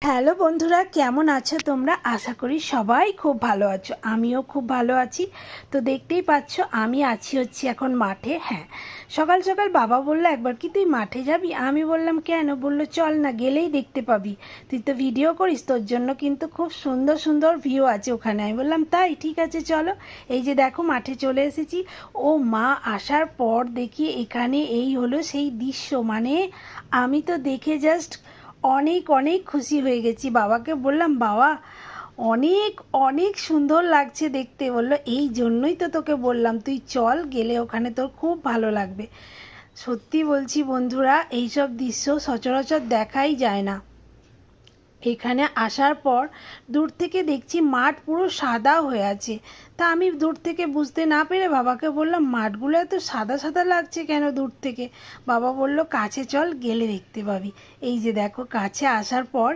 Hello বন্ধুরা, কেমন আছো তোমরা? আশা করি সবাই খুব ভালো আছো। আমিও খুব ভালো আছি। তো দেখতেই পাচ্ছ আমি হচ্ছে এখন মাঠে। হ্যাঁ, সকাল সকাল বাবা বললো একবার কি তুই মাঠে যাবি? আমি বললাম কেন? বললো চল না, গেলেই দেখতে পাবি, তুই তো ভিডিও করিস, তোর জন্য কিন্তু খুব সুন্দর সুন্দর ভিউ আছে ওখানে। আমি বললাম তাই, ঠিক আছে চলো। এই যে দেখো মাঠে চলে এসেছি। ও মা, আসার পর দেখি এখানে এই হলো সেই দৃশ্য, মানে আমি তো দেখে জাস্ট অনেক অনেক খুশি হয়ে গেছি। বাবাকে বললাম বাবা অনেক অনেক সুন্দর লাগছে দেখতে। বললো এই জন্যই তো তোকে বললাম তুই চল, গেলে ওখানে তোর খুব ভালো লাগবে। সত্যি বলছি বন্ধুরা, এইসব দৃশ্য সচরাচর দেখাই যায় না। এখানে আসার পর দূর থেকে দেখছি মাঠ পুরো সাদা হয়ে আছে। তা আমি দূর থেকে বুঝতে না পেরে বাবাকে বললাম মাঠগুলো এত সাদা সাদা লাগছে কেন দূর থেকে? বাবা বলল কাছে চল, গেলে দেখতে পাবি। এই যে দেখো, কাছে আসার পর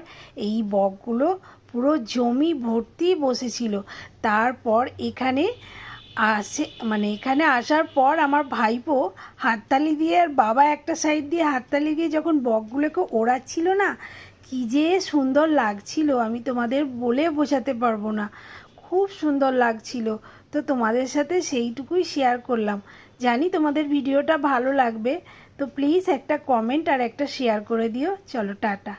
এই বকগুলো পুরো জমি ভর্তি বসেছিল। তারপর এখানে এখানে আসার পর আমার ভাইপো হাততালি দিয়ে, আর বাবা একটা সাইড দিয়ে হাততালি দিয়ে যখন বকগুলোকে ওড়াচ্ছিল না, কী যে সুন্দর লাগছিল আমি তোমাদের বলে বোঝাতে পারবো না। খুব সুন্দর লাগছিল। তো তোমাদের সাথে সেইটুকুই শেয়ার করলাম। জানি তোমাদের ভিডিওটা ভালো লাগবে। তো প্লিজ একটা কমেন্ট আর একটা শেয়ার করে দিও। চলো টাটা।